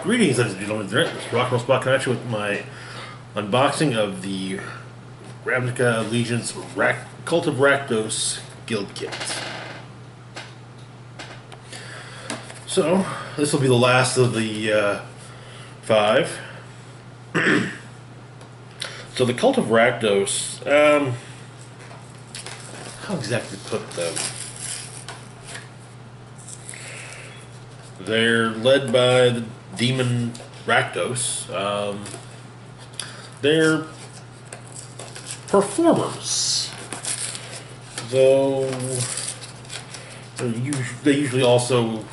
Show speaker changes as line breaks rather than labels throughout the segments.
Greetings, ladies and gentlemen. This is Rakdos with my unboxing of the Ravnica Allegiance Cult of Rakdos Guild Kit. So, this will be the last of the 5. So, the Cult of Rakdos, how exactly to put them? They're led by the demon Rakdos. They're performers, though they usually also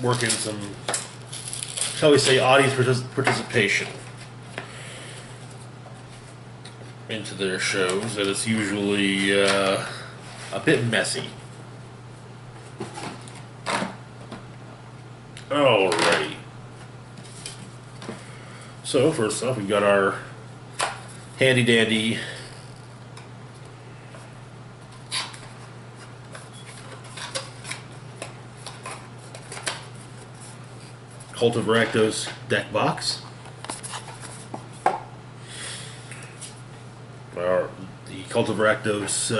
work in some, shall we say, audience participation into their shows, and it's usually a bit messy. Alrighty. So, first off, we've got our handy dandy Cult of Rakdos deck box. The Cult of Rakdos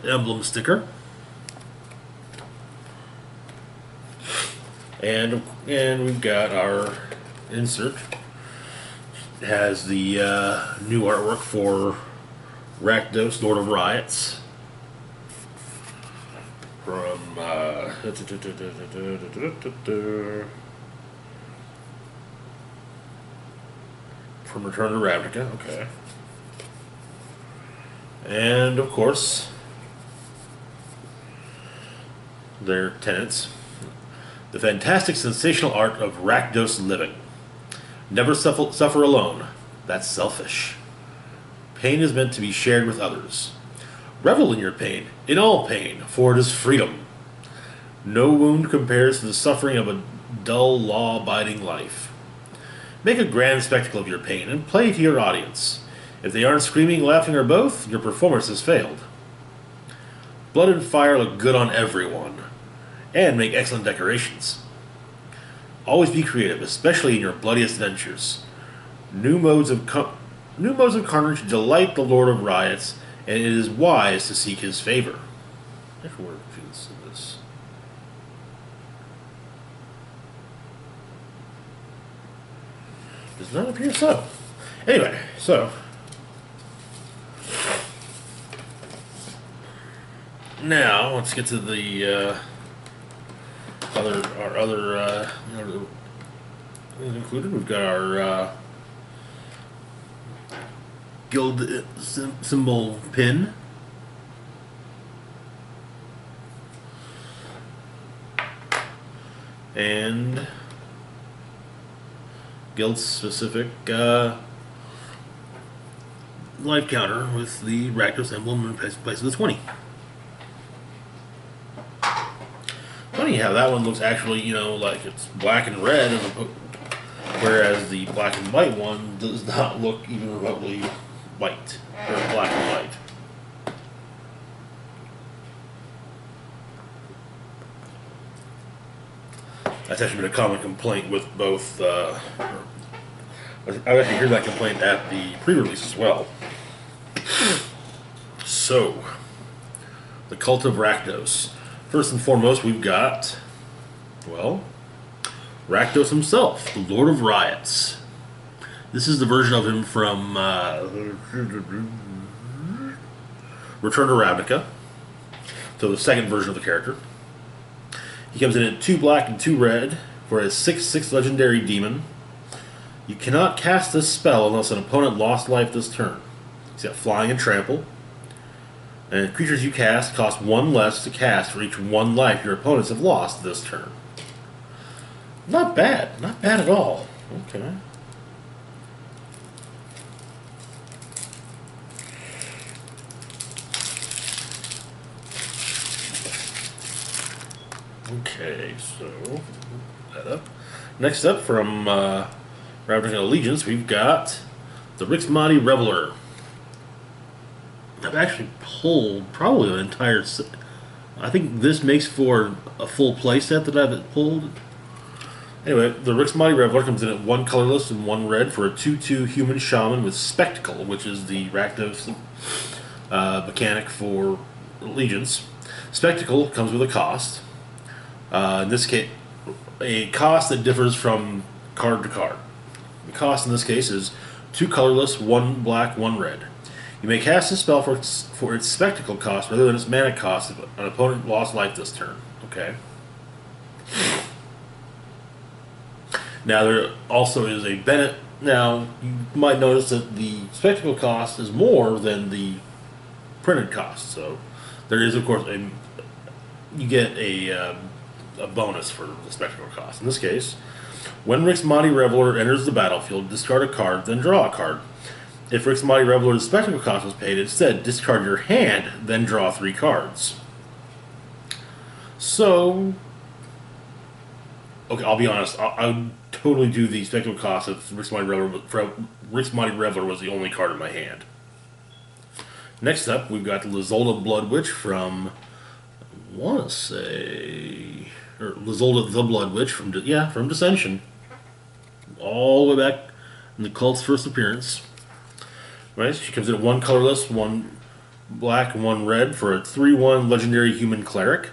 emblem sticker. And we've got our insert. It has the new artwork for Rakdos, Lord of Riots, from Return to Ravnica. Okay, and of course their tenets. The fantastic, sensational art of Rakdos living. Never suffer alone. That's selfish. Pain is meant to be shared with others. Revel in your pain, in all pain, for it is freedom. No wound compares to the suffering of a dull, law-abiding life. Make a grand spectacle of your pain and play to your audience. If they aren't screaming, laughing, or both, your performance has failed. Blood and fire look good on everyone, and make excellent decorations. Always be creative, especially in your bloodiest ventures. New modes of carnage delight the Lord of Riots, and it is wise to seek his favor. There's word feels in this. Does not appear so. Anyway, so now let's get to the our other included. We've got our guild symbol pin, and guild specific life counter with the Rakdos emblem in place of the 20. Funny how that one looks actually, like it's black and red, whereas the black and white one does not look even remotely white, or black and white. That's actually been a common complaint with both, I've actually heard that complaint at the pre-release as well. So, the Cult of Rakdos. First and foremost, we've got, well, Rakdos himself, the Lord of Riots. This is the version of him from Return to Ravnica. So the second version of the character. He comes in at 2 black and 2 red for his 6/6 legendary demon. You cannot cast this spell unless an opponent lost life this turn. He's got flying and trample. And creatures you cast cost 1 less to cast for each 1 life your opponents have lost this turn. Not bad. Not bad at all. Okay. Okay, so that up. Next up from Ravnica Allegiance, we've got the Rixmati Reveler. I've actually pulled probably an entire set. I think this makes for a full play set that I've pulled. Anyway, the Rix Mighty Reveler comes in at 1 colorless and 1 red for a 2/2 human shaman with Spectacle, which is the Rakdos mechanic for Allegiance. Spectacle comes with a cost. In this case, a cost that differs from card to card. The cost in this case is 2 colorless, 1 black, 1 red. You may cast this spell for its Spectacle cost rather than its mana cost if an opponent lost life this turn. Okay. Now there also is a Bennett. Now you might notice that the Spectacle cost is more than the printed cost. So there is, of course, you get a bonus for the Spectacle cost. In this case, when Rix Mighty Reveler enters the battlefield, discard a card, then draw a card. If Rix Mighty Reveler's Spectacle cost was paid, instead discard your hand, then draw 3 cards. So, okay, I'll be honest. I would totally do the Spectacle cost if Rix Mighty Reveler was the only card in my hand. Next up, we've got Lizolda Blood Witch from, I want to say, or Lizolda the Blood Witch from Dissension, all the way back in the cult's first appearance. Right, she comes in at 1 colorless, 1 black, and 1 red for a 3/1 legendary human cleric.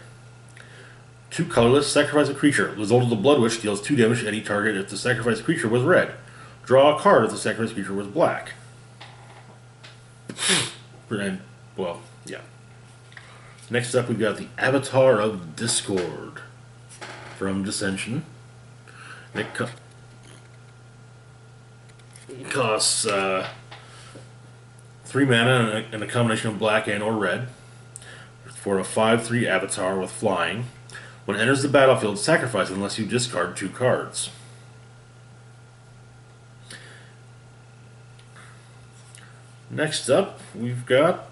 2 colorless, sacrifice a creature. Lizolda the Blood Witch deals 2 damage to any target if the sacrificed creature was red. Draw a card if the sacrificed creature was black. And, well, yeah. Next up, we've got the Avatar of Discord from Dissension. It costs 3 mana and a combination of black and or red for a 5/3 Avatar with flying. When it enters the battlefield, sacrifice it unless you discard 2 cards. Next up, we've got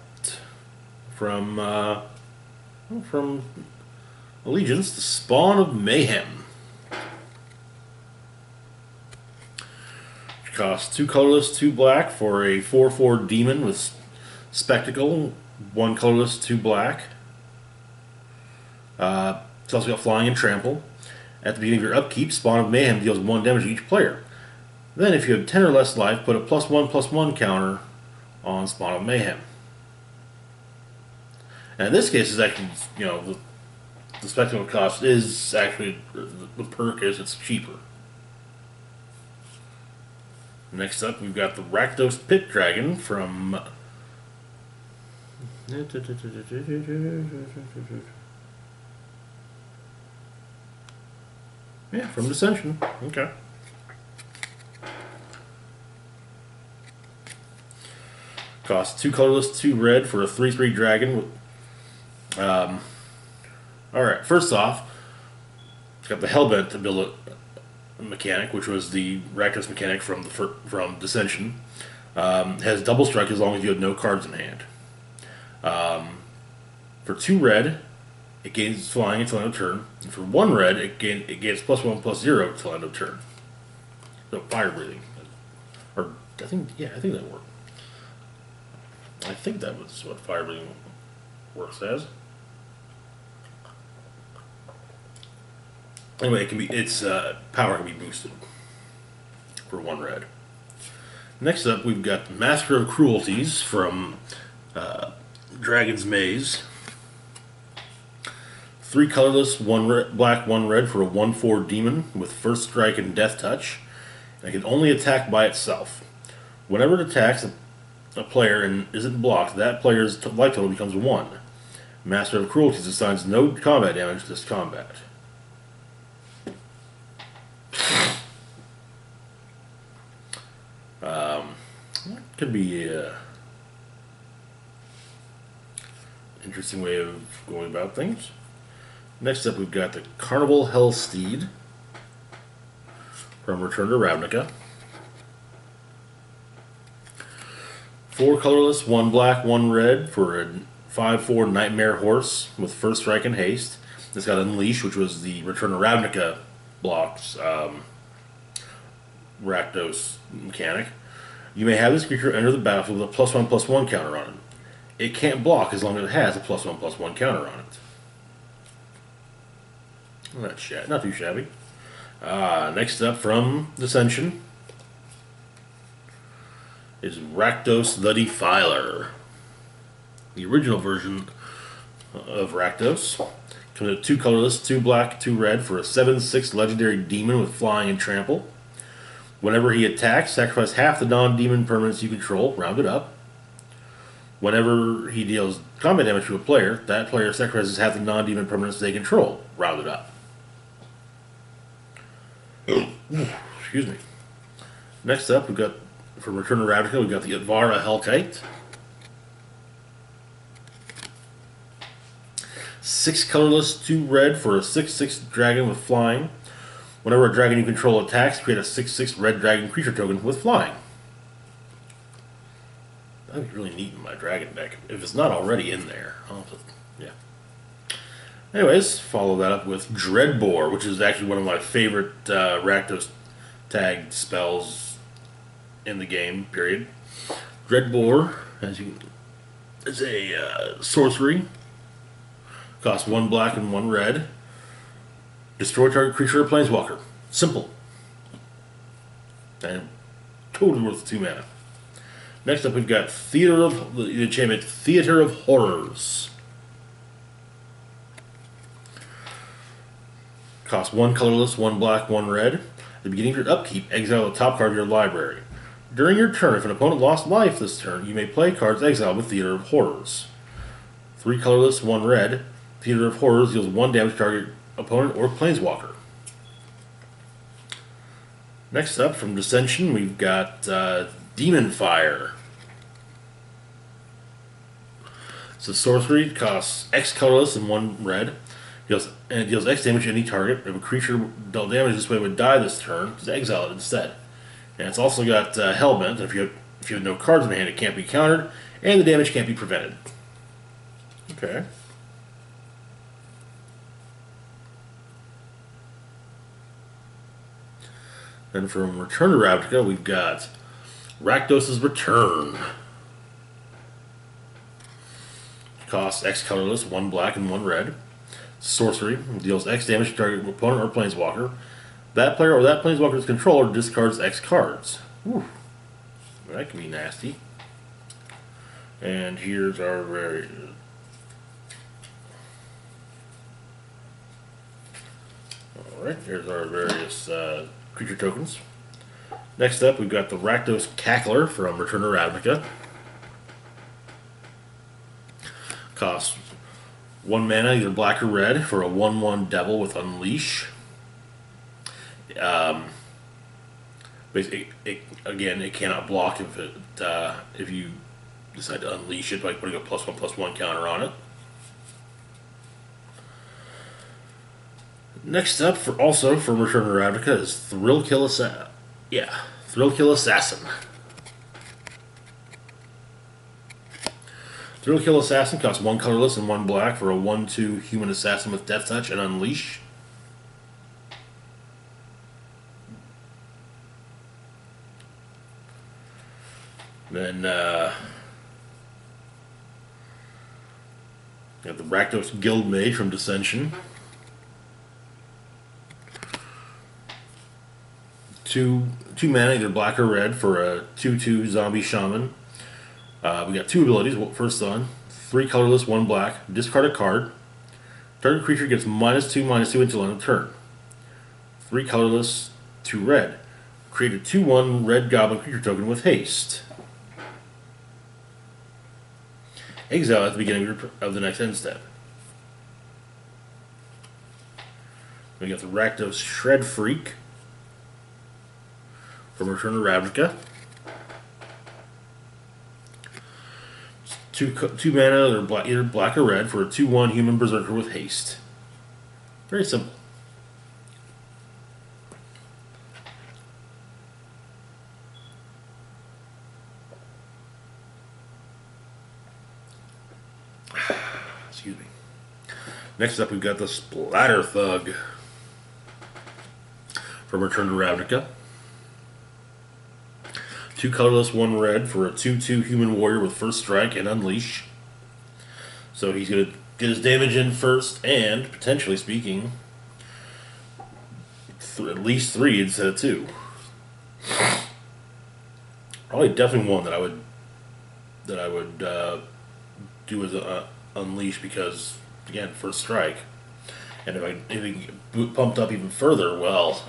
from Allegiance, the Spawn of Mayhem. Which costs 2 colorless, 2 black for a 4/4 demon with Spectacle. 1 colorless, 2 black. It's also got flying and trample. At the beginning of your upkeep, Spawn of Mayhem deals 1 damage to each player. Then, if you have 10 or less life, put a +1/+1 counter on Spawn of Mayhem. And in this case, is actually, the Spectacle cost is actually, the perk is it's cheaper. Next up, we've got the Rakdos Pit Dragon from from Dissension. Okay. Costs 2 colorless, 2 red for a 3/3 dragon. Alright, first off, it's got the Hellbent ability mechanic, which was the Rakdos mechanic from Dissension. Has double strike as long as you have no cards in hand. For 2 red, it gains flying until end of turn. And for 1 red, it gains +1/+0 until end of turn. So fire breathing, or I think that worked. I think that was what fire breathing works as. Anyway, its power can be boosted for 1 red. Next up, we've got Master of Cruelties from Dragon's Maze. 3 colorless, 1 black, 1 red for a 1/4 demon with first strike and death touch. And it can only attack by itself. Whenever it attacks a player and isn't blocked, that player's life total becomes 1. Master of Cruelties assigns no combat damage to this combat. Could be an interesting way of going about things. Next up, we've got the Carnival Hellsteed from Return to Ravnica. 4 colorless, 1 black, 1 red for a 5/4 Nightmare Horse with first strike and haste. It's got Unleash, which was the Return to Ravnica blocks Rakdos mechanic. You may have this creature enter the battlefield with a +1/+1 counter on it. It can't block as long as it has a +1/+1 counter on it. Not too shabby. Next up from Dissension is Rakdos the Defiler. The original version of Rakdos comes with 2 colorless, 2 black, 2 red for a 7/6 legendary demon with flying and trample. Whenever he attacks, sacrifice half the non-demon permanents you control, rounded up. Whenever he deals combat damage to a player, that player sacrifices half the non-demon permanents they control, rounded up. Excuse me. Next up, we've got, from Return to Ravnica, we've got the Advara Hellkite. 6 colorless, 2 red for a 6/6 dragon with flying. Whenever a dragon you control attacks, create a 6/6 red dragon creature token with flying. That'd be really neat in my dragon deck, if it's not already in there. Yeah. Anyways, follow that up with Dreadbore, which is actually one of my favorite Rakdos tagged spells in the game, period. Dreadbore, is a sorcery. Costs 1 black and 1 red. Destroy target creature or planeswalker. Simple. And totally worth 2 mana. Next up, we've got the enchantment Theater of Horrors. Costs 1 colorless, 1 black, 1 red. At the beginning of your upkeep, exile the top card of your library. During your turn, if an opponent lost life this turn, you may play cards exiled with Theater of Horrors. 3 colorless, 1 red. Theater of Horrors deals 1 damage to target opponent or planeswalker. Next up, from Dissension, we've got Demon Fire. It's a sorcery. It costs X colorless and 1 red. It deals X damage to any target. If a creature dealt damage this way would die this turn, just exile it instead. And it's also got Hellbent. If you have no cards in hand, it can't be countered, and the damage can't be prevented. Okay. Then from Return to Ravnica, we've got Rakdos' Return. Costs X colorless, 1 black and 1 red. Sorcery, deals X damage to target opponent or planeswalker. That player or that planeswalker's controller discards X cards. Whew. That can be nasty. And here's our very... Alright, here's our various creature tokens. Next up, we've got the Rakdos Cackler from Return to Ravnica. Costs 1 mana, either black or red, for a 1/1 Devil with Unleash. Basically, it cannot block if you decide to unleash it by putting a +1/+1 counter on it. Next up, also from Return to Ravnica, is Thrill-Kill Assassin. Thrill-Kill Assassin. Thrill-Kill Assassin costs 1 colorless and 1 black for a 1/2 human assassin with Death Touch and Unleash. Then, you have the Rakdos Guild Mage from Dissension. 2 mana, either black or red, for a 2/2 zombie shaman. We got 2 abilities. First on, 3 colorless, 1 black. Discard a card. Target creature gets -2/-2 until end of turn. 3 colorless, 2 red. Create a 2/1 red goblin creature token with haste. Exile at the beginning of the next end step. We got the Rakdos Shred Freak from Return to Ravnica. 2 mana, either black or red, for a 2/1 human berserker with haste. Very simple. Excuse me. Next up, we've got the Splatter Thug from Return to Ravnica. 2 colorless, 1 red for a 2/2 human warrior with First Strike and Unleash. So he's going to get his damage in first, and potentially speaking, at least 3 instead of 2. Probably definitely one that I would do as a unleash, because again, first strike, and if I get pumped up even further, well.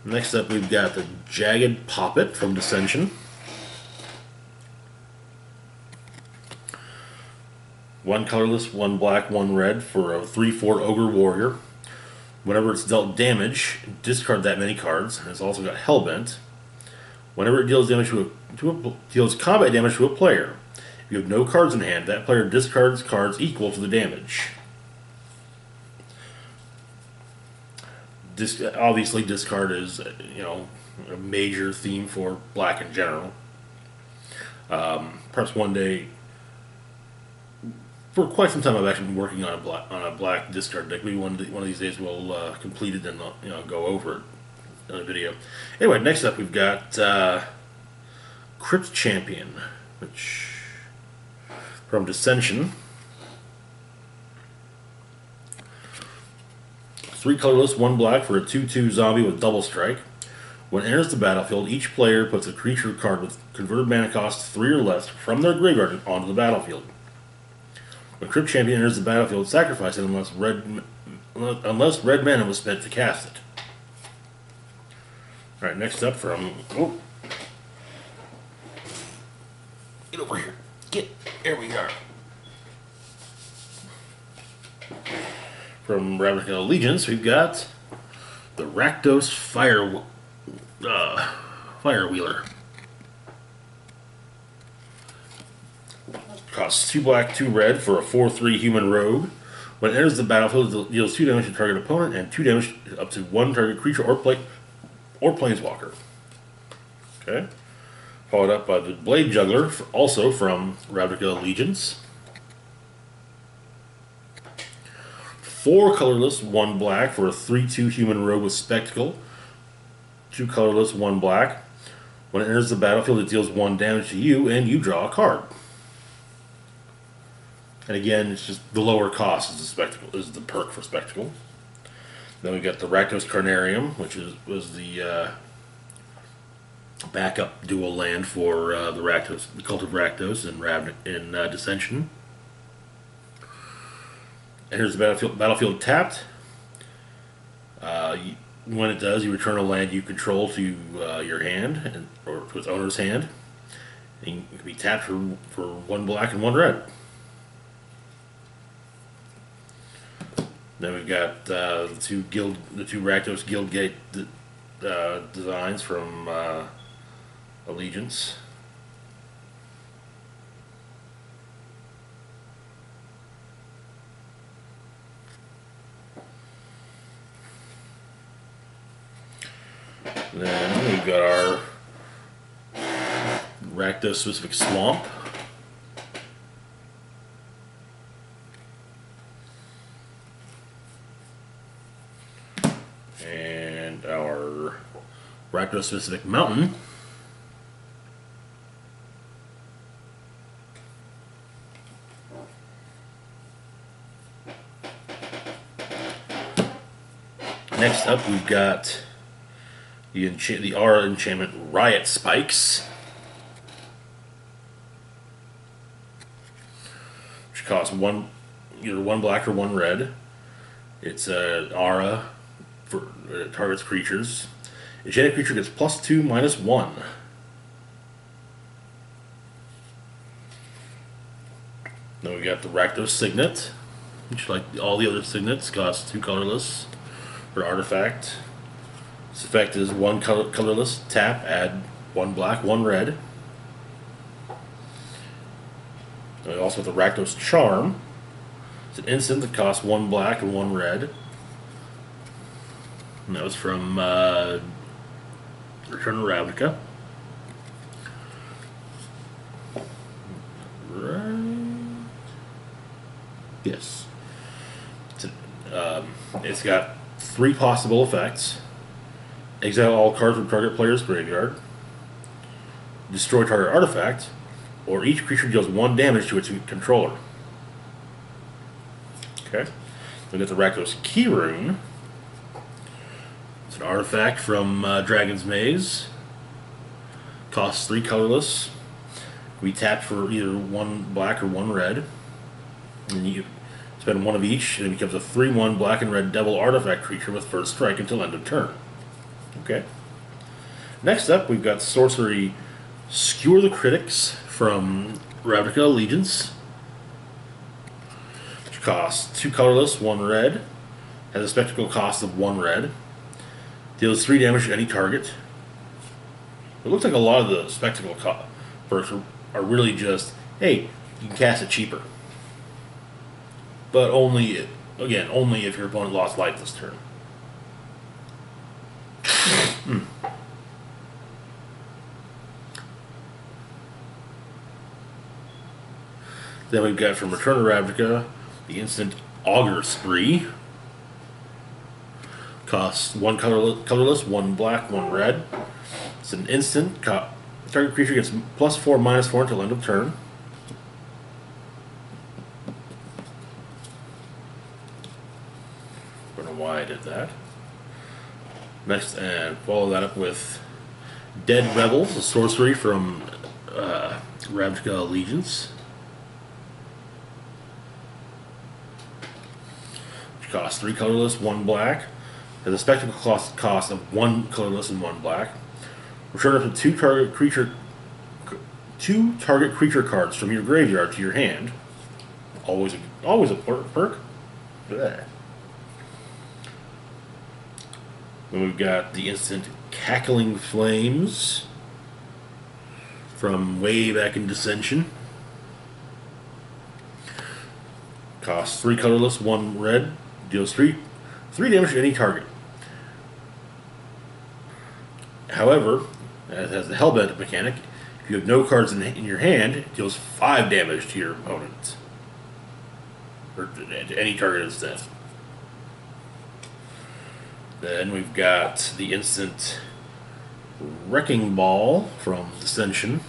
Next up, we've got the Jagged Poppet from Dissension. One colorless, one black, one red for a 3/4 Ogre Warrior. Whenever it's dealt damage, discard that many cards. And it's also got Hellbent. Whenever it deals damage deals combat damage to a player, if you have no cards in hand, that player discards cards equal to the damage. Obviously, discard is, you know, a major theme for black in general. Perhaps one day, for quite some time, I've actually been working on a black discard deck. Maybe one of these days we'll complete it and go over it in a video. Anyway, next up we've got Crypt Champion, which from Dissension. 3 colorless, 1 black for a 2/2 zombie with double strike. When it enters the battlefield, each player puts a creature card with converted mana cost 3 or less from their graveyard onto the battlefield. When Crypt Champion enters the battlefield, sacrifice it unless red mana was spent to cast it. Alright, next up from... Oh. Get over here. Here we are. From Ravnica Allegiance, we've got the Rakdos Firewheeler. Costs 2 black, 2 red for a 4/3 human rogue. When it enters the battlefield, it deals 2 damage to target opponent and 2 damage up to 1 target creature or planeswalker. Okay. Followed up by the Blade Juggler, also from Ravnica Allegiance. 4 colorless, 1 black for a 3/2 human rogue with Spectacle. 2 colorless, 1 black. When it enters the battlefield, it deals 1 damage to you, and you draw a card. And again, it's just the lower cost is the perk for Spectacle. Then we've got the Rakdos Carnarium, which was the backup dual land for the Cult of Rakdos in Dissension. Enters the battlefield tapped. When it does, you return a land you control to your hand, or to its owner's hand. And it can be tapped for 1 black and 1 red. Then we've got the two Rakdos Guild Kit designs from Allegiance. Then we've got our Rakdos specific Swamp. And our Rakdos specific Mountain. Next up, we've got the Aura enchantment Riot Spikes, which costs either 1 black or 1 red. It's an Aura for targets creatures. Enchanted creature gets +2, -1. Then we got the Rakdos Signet, which, like all the other signets, costs 2 colorless for artifact. This effect is 1 colorless, tap, add 1 black, 1 red. And we also have the Rakdos Charm. It's an instant that costs 1 black and 1 red. And that was from Return to Ravnica. Right. Yes. It's got 3 possible effects. Exile all cards from target player's graveyard. Destroy target artifact. Or each creature deals 1 damage to its controller. Okay. We got the Rakdos Key Rune. An artifact from Dragon's Maze. Costs 3 colorless. We tap for either 1 black or 1 red. And you spend 1 of each, and it becomes a 3/1 black and red devil artifact creature with first strike until end of turn. Okay. Next up, we've got sorcery Skewer the Critics from Ravnica Allegiance. Which costs 2 colorless, 1 red. Has a spectacle cost of 1 red. Deals 3 damage to any target. It looks like a lot of the spectacle perks are really just, hey, you can cast it cheaper. But only, again, only if your opponent lost life this turn. Then we've got from Return to Ravnica, the instant Augur Spree. Costs 1 colorless, 1 black, 1 red. It's an instant. Target creature gets +4/-4 until end of turn. I don't know why I did that. Next, and follow that up with Dead Rebels, a sorcery from Ravnica Allegiance. Which costs 3 colorless, 1 black. Has a spectacle cost of 1 colorless and 1 black. Return up to 2 target creature cards from your graveyard to your hand. Always a perk. Blech. Then we've got the instant Cackling Flames from way back in Dissension. Costs 3 colorless, 1 red. Deals 3 damage to any target. However, it has the Hellbent mechanic. If you have no cards in your hand, it deals 5 damage to your opponent. Or to any target instead. Then we've got the instant Wrecking Ball from Dissension.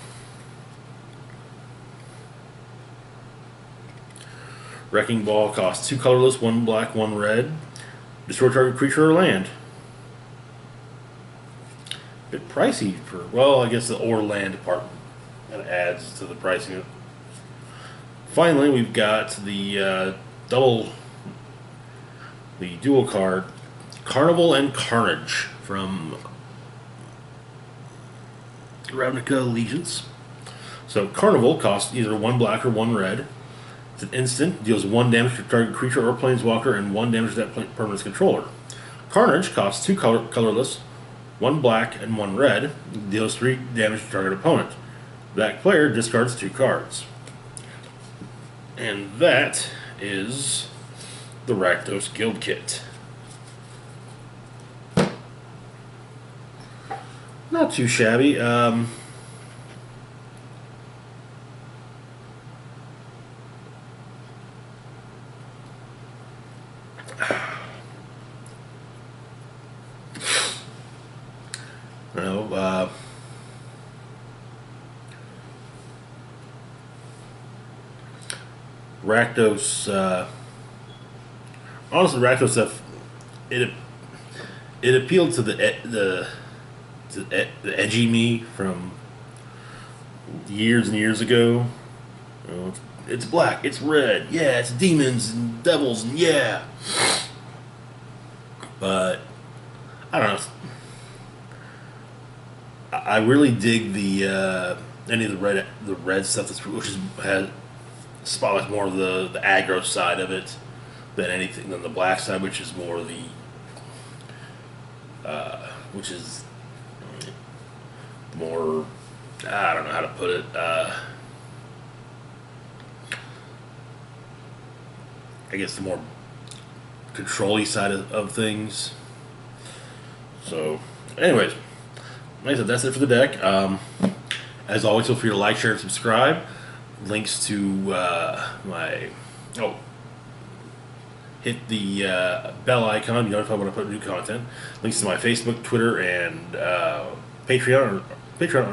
Wrecking Ball costs 2 colorless, 1 black, 1 red. Destroy target creature or land. A bit pricey for, well, I guess the or land part kind of adds to the pricing. Finally, we've got the dual card Carnival and Carnage from Ravnica Allegiance. So Carnival costs either 1 black or 1 red. It's an instant, deals 1 damage to target creature or planeswalker and 1 damage to that permanent's controller. Carnage costs 2 colorless, 1 black and 1 red, deals 3 damage to target opponent. That player discards 2 cards. And that is the Rakdos Guild Kit. Not too shabby. Rakdos, honestly, Rakdos stuff, it appealed to the edgy me from years and years ago. You know, it's black, it's red, yeah, it's demons and devils, and yeah. But I don't know. I really dig the any of the red stuff which has spotlights more of the aggro side of it than the black side, which is more the which is more, I don't know how to put it, I guess the more control-y side of things. So anyways, like I said, that's it for the deck. As always, feel free to like, share, and subscribe. Links to hit the bell icon to be notified when I put new content. Links to my Facebook, Twitter, and Patreon are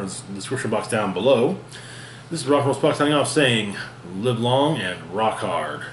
in the description box down below. This is Rakdos signing off saying, live long and rock hard.